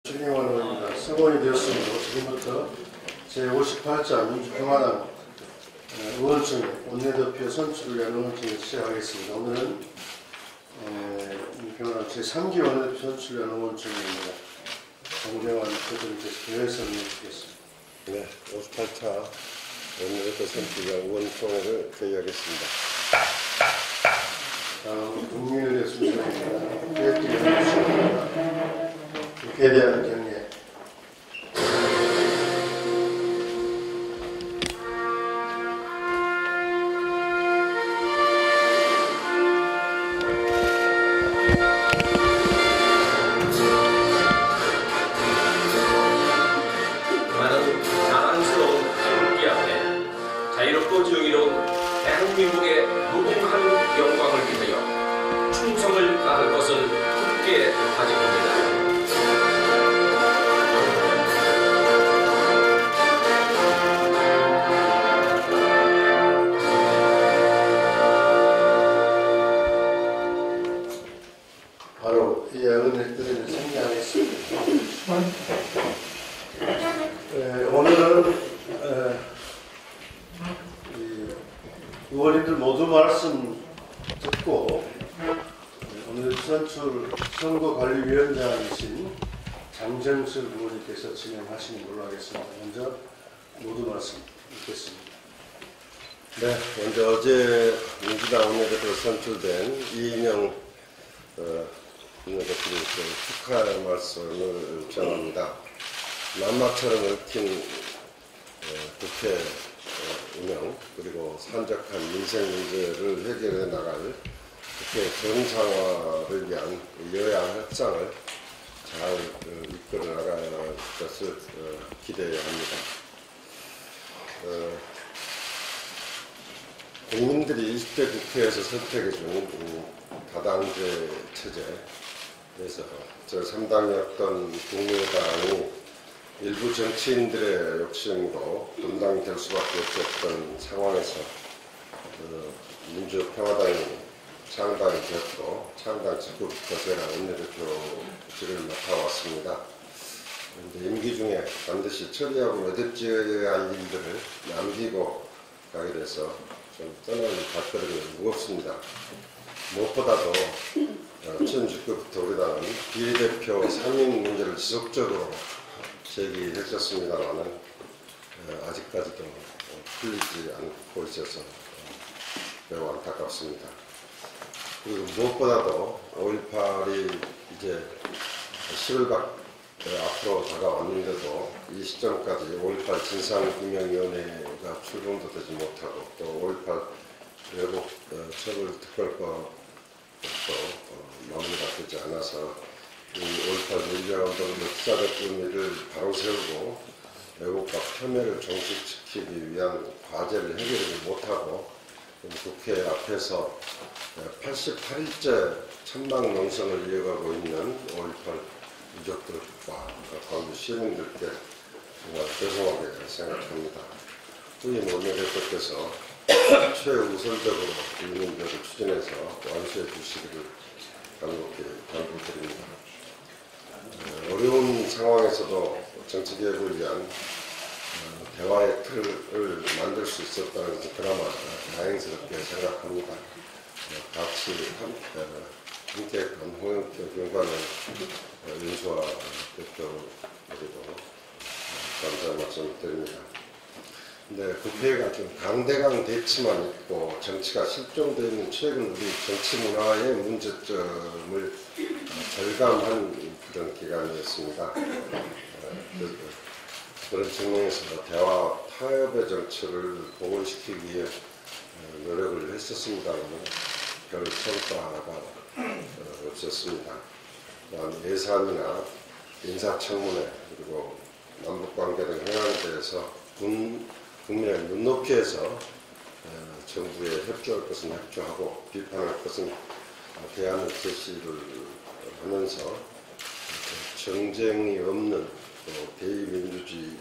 추경안입니다. 성원이 되었으므로 지금부터 제58자 민주평화당 의원총 원내대표 선출을 위한 의원총을 시작하겠습니다. 오늘은 민주평화당 제3기 원내대표 선출을 위한 의원총입니다. 정재환 대표님께서 개회선을 해주시겠습니다. 네, 58차 원내대표 선출 위한 의원총회를 개의하겠습니다. 다음 국민을 위해 순서입니다. 계획기를 해주시겠습니다. 국회에 대한 경례. 많은 자랑스러운 태극기 앞에 자유롭고 정의로운 대한민국의 무궁한 영광을 위하여 충성을 다할 것을 굳게 다짐합니다. 바로 이 의원들을 생략하겠습니다. 오늘은 의원님들 모두 말씀 듣고 오늘 선출 선거관리위원장이신 장정철 의원님께서 진행하시는 걸로 하겠습니다. 먼저 모두 말씀 듣겠습니다. 네, 먼저 어제 민주당 원내대표 선출된 이인영 원내대표님께 축하의 말씀을 전합니다. 남막처럼 얽힌 국회 운영 그리고 산적한 민생 문제를 해결해 나갈 국회 정상화를 위한 여야 협상을 잘 이끌어 나갈 것을 기대해야 합니다. 국민들이 20대 국회에서 선택해준 다당제 체제에서 저 3당이었던 국민의당이 일부 정치인들의 욕심으로 분당이 될 수밖에 없었던 상황에서 민주평화당이 창당이 되었고 창당 직후부터 제가 원내대표직을 맡아왔습니다. 그런데 임기 중에 반드시 처리하고 매듭지어야 할 일들을 남기고 가게 돼서 좀 떠나는 발걸음이 무겁습니다. 무엇보다도 전 직후부터 우리 당은 비례대표 3인 문제를 지속적으로 제기했었습니다만 아직까지도 풀리지 않고 있어서 매우 안타깝습니다. 그리고 무엇보다도 5.18이 이제 10일 앞으로 다가왔는데도 이 시점까지 5.18 진상규명위원회가 출범도 되지 못하고 또 5.18 외국 처벌특별법도 마무리가 되지 않아서 이 5.18 민주화운동의 역사적 의미를 바로 세우고 왜곡과 폄훼를 종식시키기 위한 과제를 해결하지 못하고 국회 앞에서 88일째 천막 농성을 이어가고 있는 5.18 유족들과 광주 시민들께 정말 죄송하게 생각합니다. 후임 원내대표께서 최우선적으로 이 문제를 추진해서 완수해 주시기를 간곡히 당부드립니다. 어려운 상황에서도 정치개혁을 위한 대화의 틀을 만들 수 있었다는 것은 그나마 다행스럽게 생각합니다. 같이 함께했던 홍영표 경관의 윤수아 대표에게도 감사의 말씀을 드립니다. 근데 국회가 좀 강대강 대치만 있고 정치가 실종되어 있는 최근 우리 정치 문화의 문제점을 절감한 그런 기간이었습니다. 그런 측면에서 대화 타협의 정치를 복원시키기 위해 노력을 했었습니다만 별 성과가 없었습니다. 또한 예산이나 인사청문회 그리고 남북관계 등 현안에 대해서 국민의 눈높이에서 정부에 협조할 것은 협조하고 비판할 것은 대안을 제시를 하면서 정쟁이 없는 대의민주주의의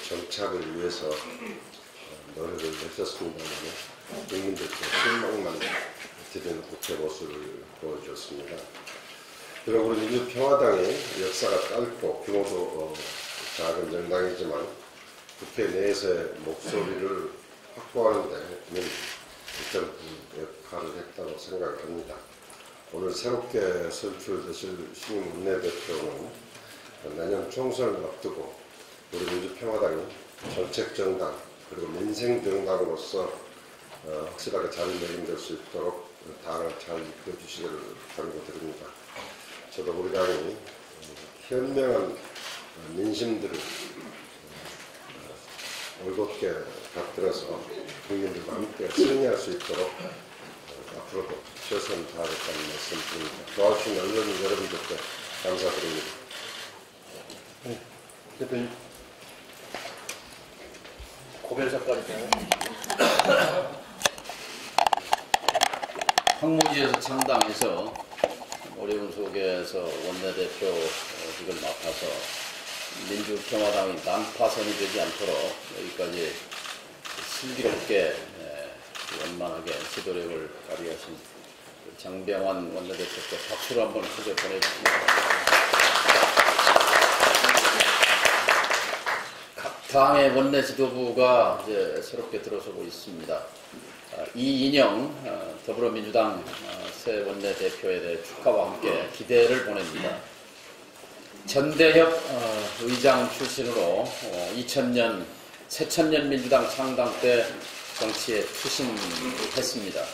정착을 위해서 노력을 했었습니다만 국민들께 실망만 드리는 국회 모습을 보여줬습니다. 그리고 우리 민주평화당이 역사가 짧고 규모도 작은 정당이지만 국회 내에서의 목소리를 확보하는 데는 일정 역할을 했다고 생각합니다. 오늘 새롭게 선출되실 신임 원내대표는 내년 총선을 앞두고 우리 민주평화당이 정책정당 그리고 민생정당으로서 확실하게 자리매김될 수 있도록 당을 잘 이끌어주시기를 당부드립니다. 저도 우리 당이 현명한 민심들을 올곧게 받들어서 국민들과 함께 승리할 수 있도록 앞으로도 최선을 다하겠다는 말씀드립니다. 도와주신 언론 여러분들께 감사드립니다. 네, 대표님. 고별사까지 황무지에서 창당해서 어려운 속에서 원내대표직을 맡아서 민주평화당이 난파선이 되지 않도록 여기까지 슬기롭게 원만하게 지도력을 발휘하신 장병환 원내대표께 박수를 한번 크게 보내주십니다. 각 당의 원내 지도부가 이제 새롭게 들어서고 있습니다. 이인영 더불어민주당 새 원내대표에 대해 축하와 함께 기대를 보냅니다. 전대협 의장 출신으로 2000년 새천년 민주당 창당 때 정치에 투신했습니다.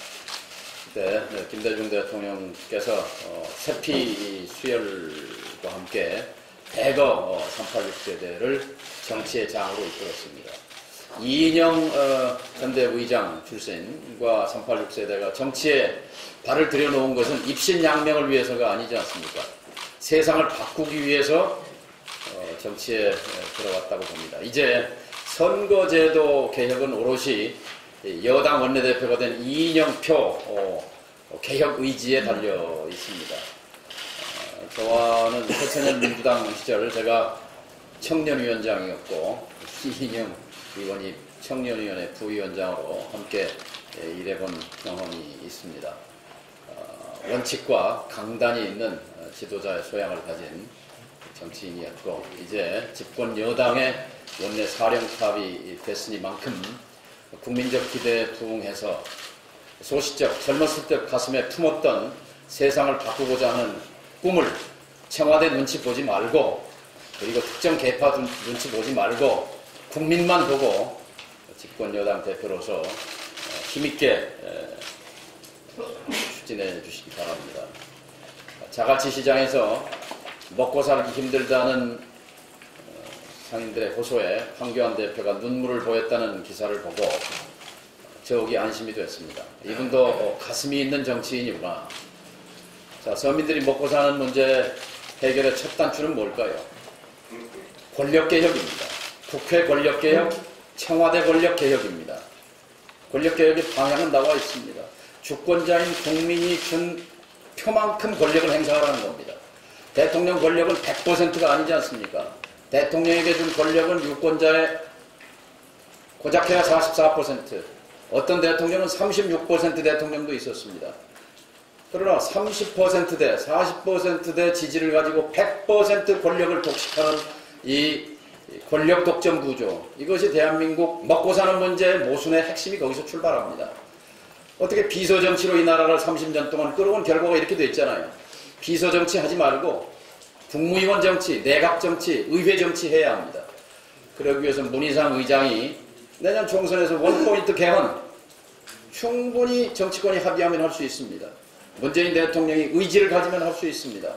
그때 김대중 대통령께서 세피 수혈과 함께 대거 386 세대를 정치의 장으로 이끌었습니다. 이인영 전대의장 출신과 386 세대가 정치에 발을 들여놓은 것은 입신양명을 위해서가 아니지 않습니까? 세상을 바꾸기 위해서 정치에 들어왔다고 봅니다. 이제 선거제도 개혁은 오롯이 여당 원내대표가 된 이인영표 개혁 의지에 달려 있습니다. 저와는 새천년 민주당 시절 제가 청년위원장이었고 이인영 의원이 청년위원회 부위원장으로 함께 일해본 경험이 있습니다. 원칙과 강단이 있는 지도자의 소양을 가진 정치인이었고 이제 집권 여당의 원내 사령탑이 됐으니만큼 국민적 기대에 부응해서 소시적 젊었을 때 가슴에 품었던 세상을 바꾸고자 하는 꿈을 청와대 눈치 보지 말고 그리고 특정 계파 눈치 보지 말고 국민만 보고 집권 여당 대표로서 힘있게 추진해 주시기 바랍니다. 자갈치 시장에서 먹고 살기 힘들다는 상인들의 호소에 황교안 대표가 눈물을 보였다는 기사를 보고 저욱이 안심이 됐습니다. 이분도 가슴이 있는 정치인이구나. 자, 서민들이 먹고 사는 문제 해결의 첫 단추는 뭘까요? 권력개혁입니다. 국회 권력개혁, 청와대 권력개혁입니다. 권력개혁의 방향은 나와 있습니다. 주권자인 국민이 준 표만큼 권력을 행사하라는 겁니다. 대통령 권력은 100%가 아니지 않습니까? 대통령에게 준 권력은 유권자의 고작해야 44%, 어떤 대통령은 36% 대통령도 있었습니다. 그러나 30%대, 40%대 지지를 가지고 100% 권력을 독식하는 이 권력 독점 구조, 이것이 대한민국 먹고 사는 문제의 모순의 핵심이 거기서 출발합니다. 어떻게 비서정치로 이 나라를 30년 동안 끌어온 결과가 이렇게 됐잖아요. 비서정치 하지 말고 국무위원 정치, 내각 정치, 의회 정치 해야 합니다. 그러기 위해서 문희상 의장이 내년 총선에서 원포인트 개헌 충분히 정치권이 합의하면 할 수 있습니다. 문재인 대통령이 의지를 가지면 할 수 있습니다.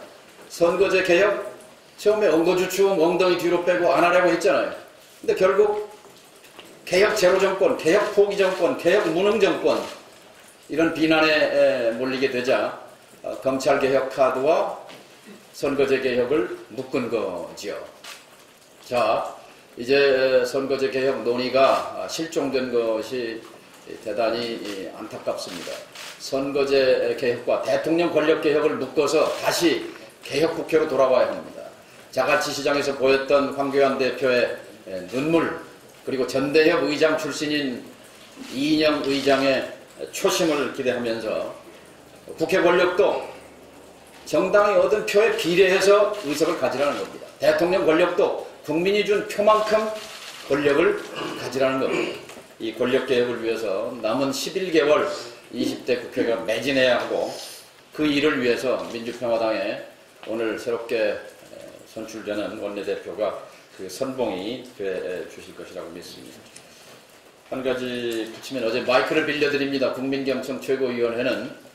선거제 개혁, 처음에 엉거주춤 엉덩이 뒤로 빼고 안 하려고 했잖아요. 근데 결국 개혁 제로 정권, 개혁 포기 정권, 개혁 무능 정권 이런 비난에 몰리게 되자 검찰 개혁 카드와 선거제 개혁을 묶은 거지요. 자, 이제 선거제 개혁 논의가 실종된 것이 대단히 안타깝습니다. 선거제 개혁과 대통령 권력 개혁을 묶어서 다시 개혁 국회로 돌아와야 합니다. 자갈치 시장에서 보였던 황교안 대표의 눈물, 그리고 전대협 의장 출신인 이인영 의장의 초심을 기대하면서 국회 권력도 정당이 얻은 표에 비례해서 의석을 가지라는 겁니다. 대통령 권력도 국민이 준 표만큼 권력을 가지라는 겁니다. 이 권력개혁을 위해서 남은 11개월 20대 국회가 매진해야 하고 그 일을 위해서 민주평화당에 오늘 새롭게 선출되는 원내대표가 그 선봉이 돼 주실 것이라고 믿습니다. 한 가지 붙이면 어제 마이크를 빌려드립니다. 국민경청 최고위원회는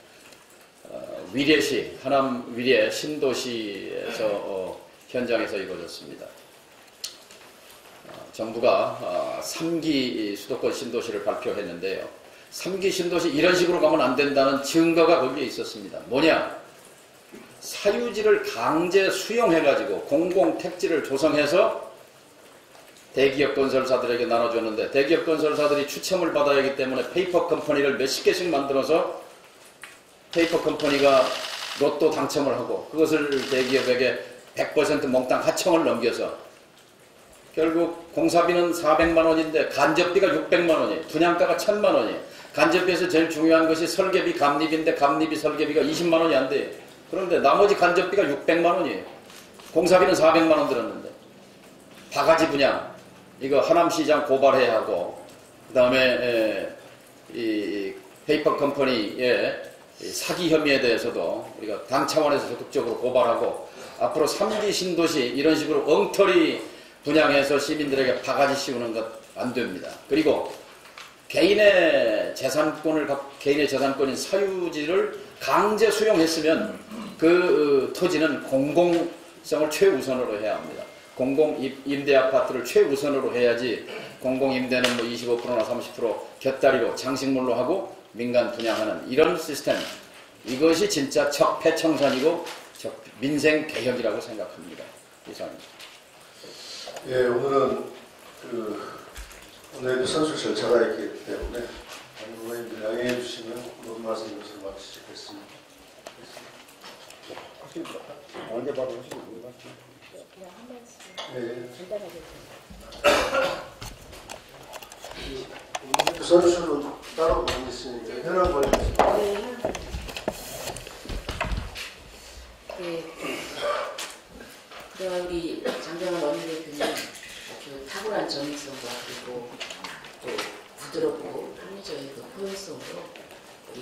위례시, 하남 위례 신도시에서 현장에서 이루어졌습니다. 정부가 3기 수도권 신도시를 발표했는데요. 3기 신도시 이런 식으로 가면 안 된다는 증거가 거기에 있었습니다. 뭐냐? 사유지를 강제 수용해가지고 공공택지를 조성해서 대기업 건설사들에게 나눠줬는데 대기업 건설사들이 추첨을 받아야 하기 때문에 페이퍼 컴퍼니를 몇십 개씩 만들어서 페이퍼 컴퍼니가 로또 당첨을 하고 그것을 대기업에게 100% 몽땅 하청을 넘겨서 결국 공사비는 400만 원인데 간접비가 600만 원이에요. 분양가가 1000만 원이에요. 간접비에서 제일 중요한 것이 설계비, 감립인데 감립이 설계비가 20만 원이 안 돼요. 그런데 나머지 간접비가 600만 원이에요. 공사비는 400만 원 들었는데 바가지 분양 이거 하남시장 고발해야 하고 그 다음에 이 페이퍼 컴퍼니의 사기 혐의에 대해서도 우리가 당 차원에서 적극적으로 고발하고 앞으로 3기 신도시 이런 식으로 엉터리 분양해서 시민들에게 바가지 씌우는 것 안 됩니다. 그리고 개인의 재산권인 사유지를 강제 수용했으면 그 토지는 공공성을 최우선으로 해야 합니다. 공공임대 아파트를 최우선으로 해야지 공공임대는 뭐 25%나 30% 곁다리로 장식물로 하고 민간 분양하는 이런 시스템 이것이 진짜 적폐청산이고 민생개혁이라고 생각합니다. 이상입니다. 예, 오늘은 오늘 선출 절차가 있기 때문에 의원님들 양해해 주시면 모든 말씀 여기서 마치겠습니다. 언제 바로 하시는 거예요? 그냥 한 말씀 예. 간단하게 선출로 따로 보고 있으니까 현황 관련해서. 네. 그동안 우리 장병환 원내대표님 그 탁월한 정의성과 그리고 또 부드럽고 합리적인 그 포용성으로 우리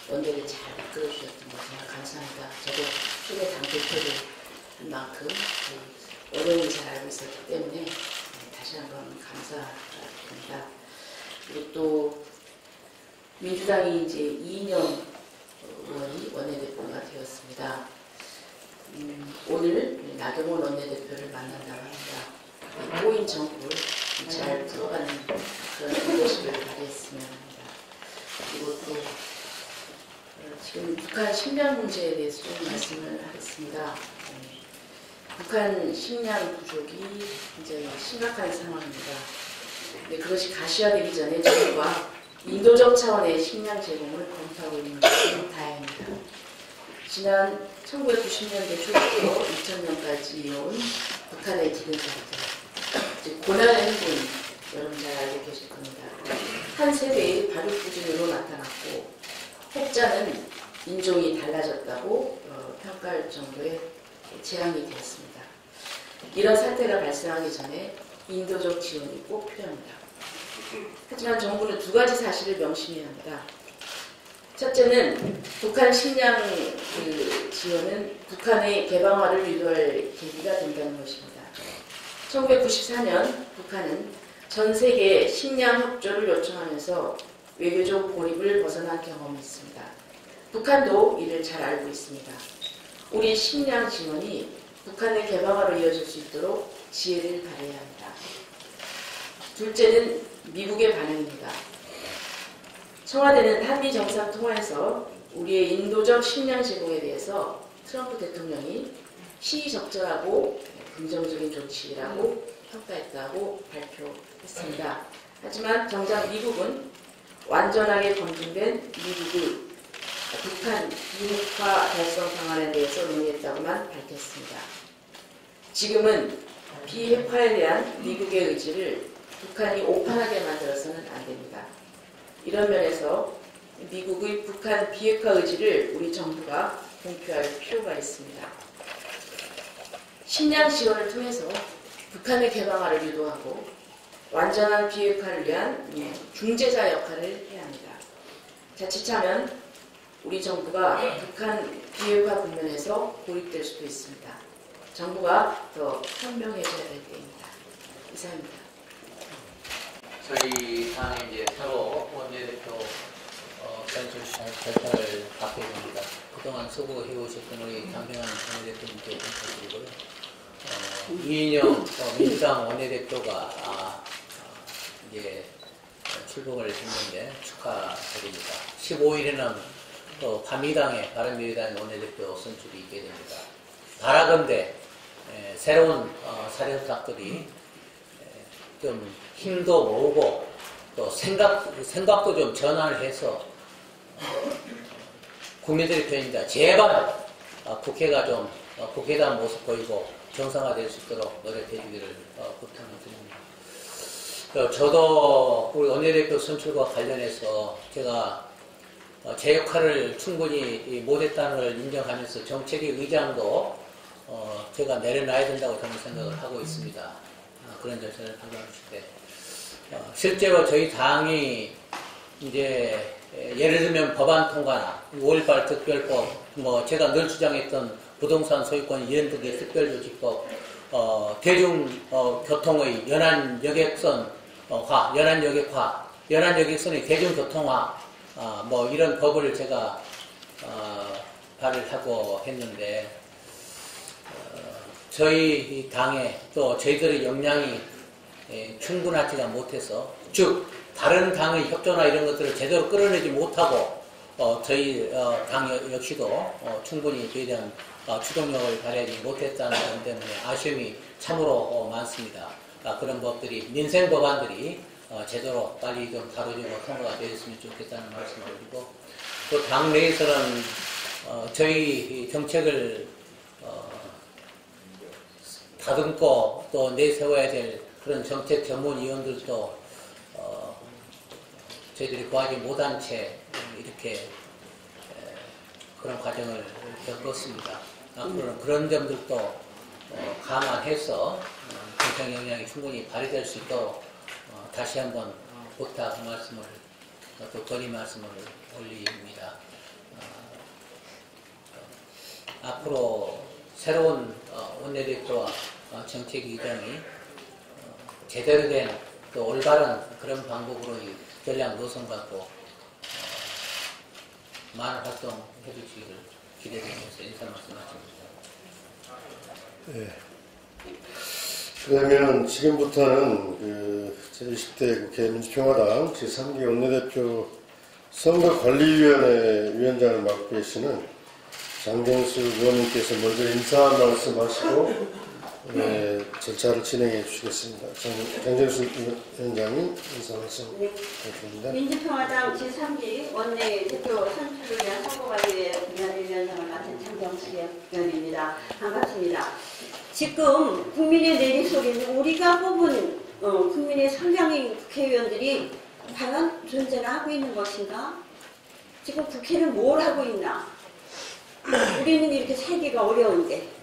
원대를 잘 이끌어주셨던 거 정말 감사합니다. 저도 초대 당대표를 한 만큼 그 어려움을 잘 알고 있었기 때문에 다시 한번 감사드립니다. 그리고 또 민주당이 이제 이인영 의원이 원내대표가 되었습니다. 오늘 나경원 원내대표를 만난다고 합니다. 꼬인 정부를 잘 풀어가는 그런 리더십을 발휘했으면 합니다. 그리고 또 지금 북한 식량 문제에 대해서 좀 말씀을 하겠습니다. 북한 식량 부족이 굉장히 심각한 상황입니다. 근데 그것이 가시화되기 전에 정부가 인도적 차원의 식량 제공을 검토하고 있는 것은 다행입니다. 지난 1990년대 초부터 2000년까지 이어온 북한의 기근사태, 즉 고난의 행군, 여러분 잘 알고 계실 겁니다. 한 세대의 발육부진으로 나타났고 혹자는 인종이 달라졌다고 평가할 정도의 재앙이 되었습니다. 이런 사태가 발생하기 전에 인도적 지원이 꼭 필요합니다. 하지만 정부는 두 가지 사실을 명심해야 합니다. 첫째는 북한 식량 지원은 북한의 개방화를 유도할 계기가 된다는 것입니다. 1994년 북한은 전 세계 식량 협조를 요청하면서 외교적 고립을 벗어난 경험이 있습니다. 북한도 이를 잘 알고 있습니다. 우리 식량 지원이 북한의 개방화로 이어질 수 있도록 지혜를 발휘해야 합니다. 둘째는 미국의 반응입니다. 청와대는 한미 정상통화에서 우리의 인도적 식량 제공에 대해서 트럼프 대통령이 시의적절하고 긍정적인 조치라고 평가했다고 발표했습니다. 하지만 정작 미국은 완전하게 검증된 미국의 북한 비핵화 달성 방안에 대해서 논의했다고만 밝혔습니다. 지금은 비핵화에 대한 미국의 의지를 북한이 오판하게 만들어서는 안 됩니다. 이런 면에서 미국의 북한 비핵화 의지를 우리 정부가 공표할 필요가 있습니다. 식량 지원을 통해서 북한의 개방화를 유도하고 완전한 비핵화를 위한 중재자 역할을 해야 합니다. 자칫하면 우리 정부가 북한 비핵화 국면에서 고립될 수도 있습니다. 정부가 더 현명해져야 될 때입니다. 이상입니다. 저희 당의 이제 새로 원내대표 선출 절차를 받게 됩니다. 그동안 수고해 오셨던 우리 장병환 원내대표님께 감사드리고요. 이인영 민주당 원내대표가 이제 출범을 했는데 축하드립니다. 15일에는 또 바미당의 바른미래당 원내대표 선출이 있게 됩니다. 바라건대 새로운 사령탑들이 좀 힘도 모으고 또 생각도 좀 전환을 해서 국민들의 편입니다. 제발 국회가 좀 국회다운 모습 보이고 정상화될 수 있도록 노력해 주기를 부탁을 드립니다. 저도 우리 원내대표 선출과 관련해서 제가 제 역할을 충분히 못했다는 걸 인정하면서 정책위 의장도 제가 내려놔야 된다고 저는 생각을 하고 있습니다. 그런 절차를 밟아주실 때 실제로 저희 당이 이제 예를 들면 법안 통과나 5.18 특별법, 제가 늘 주장했던 부동산 소유권 이행등기 특별조치법, 대중교통의 연안여객선화, 연안여객선의 대중교통화, 이런 법을 제가 발의하고 했는데 저희 당에 또 저희들의 역량이 충분하지가 못해서 즉 다른 당의 협조나 이런 것들을 제대로 끌어내지 못하고 저희 당 역시도 충분히 저에 대한 추동력을 발휘하지 못했다는 점 때문에 아쉬움이 참으로 많습니다. 그런 법들이 민생 법안들이 제대로 빨리 좀 다뤄지고 통과가 되었으면 좋겠다는 말씀을 드리고 또 당 내에서는 저희 정책을 다듬고 또 내세워야 될 그런 정책 전문위원들도 저희들이 구하지 못한 채 이렇게 그런 과정을 겪었습니다. 앞으로는 그런 점들도 감안해서 정책 역량이 충분히 발휘될 수 있도록 다시 한번 부탁 말씀을 또 건의 말씀을 올립니다. 앞으로 새로운 원내대표와 정책위원장이 제대로 된 또 올바른 그런 방법으로 전략 노선 갖고 많은 활동해 주시기를 기대드리면서 인사 말씀하십니다. 그러면 지금부터는 제20대 국회 민주평화당 제3기 원내대표 선거관리위원회 위원장을 맡고 계시는 장경수 의원님께서 먼저 인사 말씀하시고 절차를 진행해 주시겠습니다. 장경수 위원장님 인사 말씀드립니다. 민주평화당 제3기 원내대표 선출을 위한 선거관리위원회 위원장을 맡은 장경수 의원입니다. 반갑습니다. 지금 국민의 내리소리는 우리가 뽑은 국민의 선량인 국회의원들이 과연 존재를 하고 있는 것인가? 지금 국회는 뭘 하고 있나? 우리는 이렇게 살기가 어려운데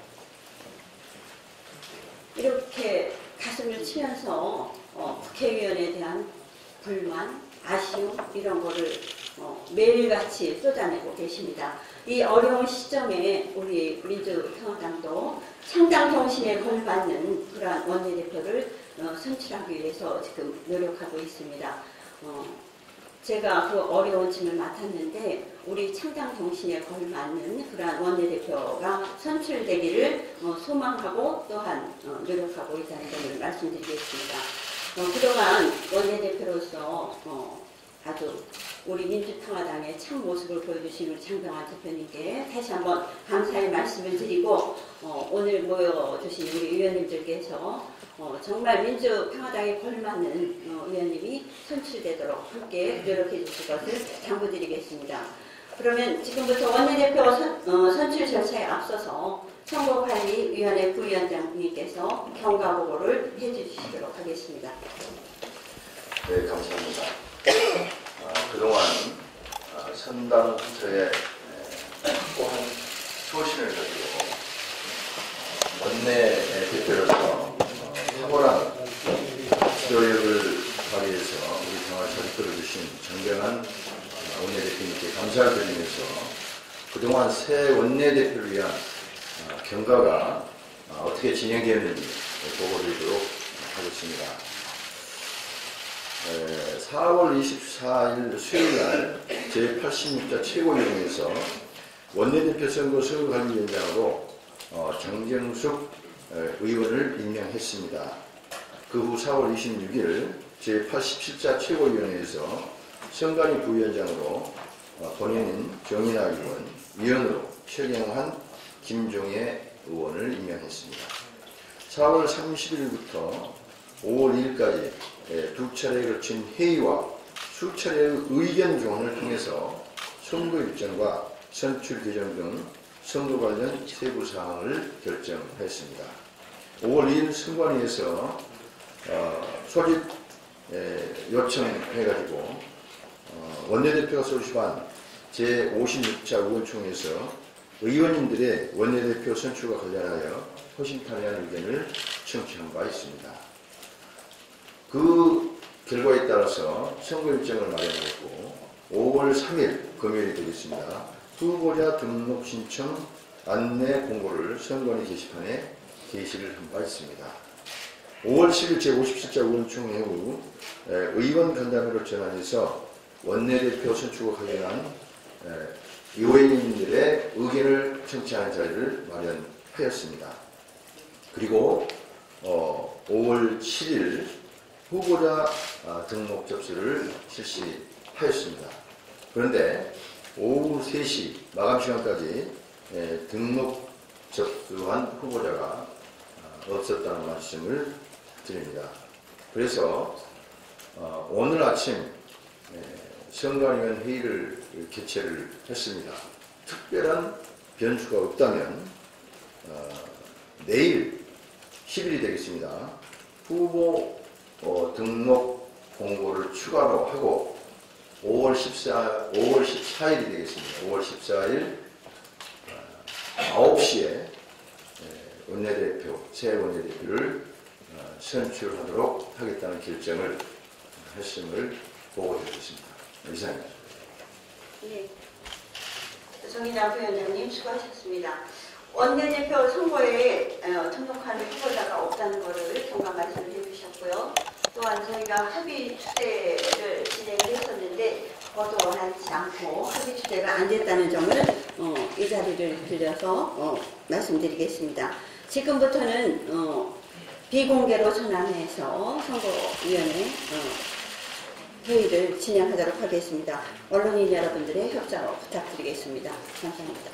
이렇게 가슴을 치면서 국회의원에 대한 불만, 아쉬움 이런 거를 매일같이 쏟아내고 계십니다. 이 어려운 시점에 우리 민주평화당도 창당 정신에 걸맞는 그러한 원내대표를 선출하기 위해서 지금 노력하고 있습니다. 제가 그 어려운 짐을 맡았는데 우리 창당 정신에 걸맞는 그러한 원내대표가 선출되기를 소망하고 또한 노력하고 있다는 점을 말씀드리겠습니다. 그동안 원내대표로서 아주 우리 민주평화당의 참 모습을 보여주신 우리 장병환 대표님께 다시 한번 감사의 말씀을 드리고 오늘 모여주신 우리 의원님들께서 정말 민주평화당에 걸맞는 의원님이 선출되도록 함께 노력해 주실 것을 당부드리겠습니다. 그러면 지금부터 원내대표 선출 절차에 앞서서 선거관리위원회 부위원장님께서 경과보고를 해주시도록 하겠습니다. 네, 감사합니다. 그동안 선당 후처에 확고한 초심을 가지고 원내 대표로서 탁월한 지도력을 발휘해서 우리 당을 잘 이끌어주신 정병환 원내대표님께 감사를 드리면서 그동안 새 원내대표를 위한 경과가 어떻게 진행되었는지 보고드리도록 하겠습니다. 4월 24일 수요일날 제86자 최고위원회에서 원내대표 선거 선거관리위원장으로 정경숙 의원을 임명했습니다. 그 후 4월 26일 제87자 최고위원회에서 선관위 부위원장으로 본인인 정인아 의원, 위원으로 최경환, 김종애 의원을 임명했습니다. 4월 30일부터 5월 2일까지 두 차례에 걸친 회의와 수차례의 의견 조언을 통해서 선거 일정과 선출 규정 등 선거 관련 세부 사항을 결정했습니다. 5월 2일 선관위에서 소집 요청해가지고 원내대표가 소집한 제56차 의원총회에서 의원님들의 원내대표 선출과 관련하여 허심탄회한 의견을 청취한 바 있습니다. 그 결과에 따라서 선거 일정을 마련했고 5월 3일 금요일이 되겠습니다. 후보자 등록 신청 안내 공고를 선관위 게시판에 게시를 한 바 있습니다. 5월 10일 제57차 의원총회 후 의원 간담회로 전환해서 원내대표 선출과 관련한 의원님들의 의견을 청취하는 자리를 마련하였습니다. 그리고 5월 7일 후보자 등록 접수를 실시하였습니다. 그런데 오후 3시 마감 시간까지 등록 접수한 후보자가 없었다는 말씀을 드립니다. 그래서 오늘 아침 선관위원 회의를 개최를 했습니다. 특별한 변수가 없다면 내일 10일이 되겠습니다. 후보 등록 공고를 추가로 하고 5월 14일이 되겠습니다. 5월 14일 9시에 새 원내대표를 선출하도록 하겠다는 결정을 했음을 보고드리겠습니다. 이상입니다. 네. 정인아 부위원장님 수고하셨습니다. 원내대표 선거에 등록한 후보자가 없다는 것을 경감 말씀해 주셨고요. 또한 저희가 합의 추대를 진행을 했었는데 그것도 원하지 않고 합의 추대가 안 됐다는 점을 이 자리를 빌려서 말씀드리겠습니다. 지금부터는 비공개로 전환해서 선거위원회 회의를 진행하도록 하겠습니다. 언론인 여러분들의 협조 부탁드리겠습니다. 감사합니다.